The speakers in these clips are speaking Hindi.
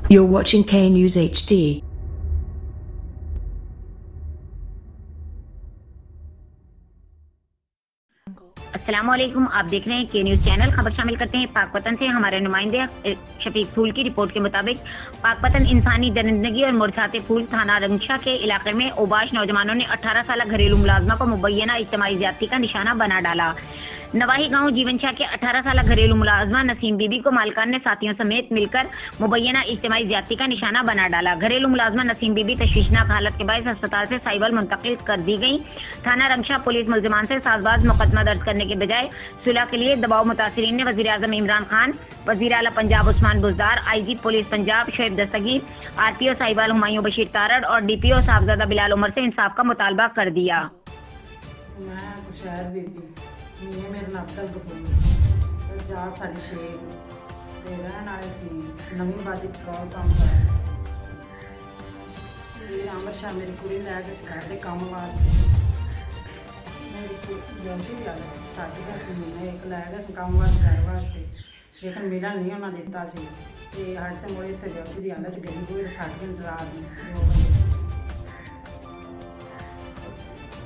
You're watching K News HD. अस्सलाम वालेकुम, आप देख रहे हैं के न्यूज चैनल। खबर शामिल करते हैं पाकपतन से। हमारे नुमाइंदे शफीक फूल की रिपोर्ट के मुताबिक पाकपतन इंसानी दरिंदगी और मुरझाते फूल थाना रंगशाह के इलाके में ओबाश नौजवानों ने 18 साल घरेलू मुलाजमा को मुबैना इजतमाई ज्यादती का निशाना बना डाला। नवाही गांव जीवनशाह के 18 साल घरेलू मुलाजमा नसीम बीबी को मालकान ने साथियों समेत मिलकर मुबैना इजतमाई ज्यादती का निशाना बना डाला। घरेलू मुलाजमा नसीम बीबी तशवीशनाक हालत के बाद अस्पताल से साहिवाल मुंतकिल कर दी गई। थाना रंगशाह पुलिस मुलजमान से साजबाज मुकदमा दर्ज करने के बजाय सुलह के लिए दबाव मुतासिरीन ने वजीर आजम इमरान खान, वजीर आला पंजाब उस्मान बुजदार, IG पुलिस पंजाब शोएब दस्तगीर, RPO साहिवाल हुमायूं बशीर तारड़ और DPO साहबजादा बिलाल उमर से इंसाफ का मुतालबा कर दिया। मेरे नाम जात साढ़े 6 रहने वाले सी नवी बादी पेट्रोल पंप है। अमृतसर मेरी कुड़ी लैके घर के काम वास्ते मेरी जल्दी स्टार्टिंग महीने एक लै गए काम वास्ते घर वास्ते, लेकिन मिलन नहीं उन्हें दिता सी। अज तो मुड़े इतने जल्दी की हालत गई कोई 60 मिनट रात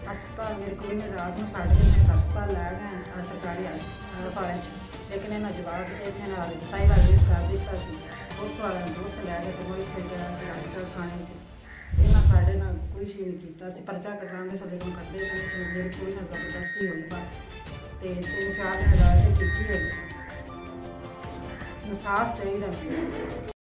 अस्पताल मेरी कुड़ी ने रात में 60 मिनट अस्पताल लै गए सरकारी अस्पताल, लेकिन इन्हें जवाब इतने सही वाल कर दिता सी। उस वाले दोस्त लै गए तो वो इतने अजकल खाने इन्हें साढ़े ना कुछ भी नहीं किया। परचा कटाने से लेकिन करते मेरी कुड़ी ने जबरदस्ती हुई बात तो 3-4 दिन रात की इंसाफ चाहिए।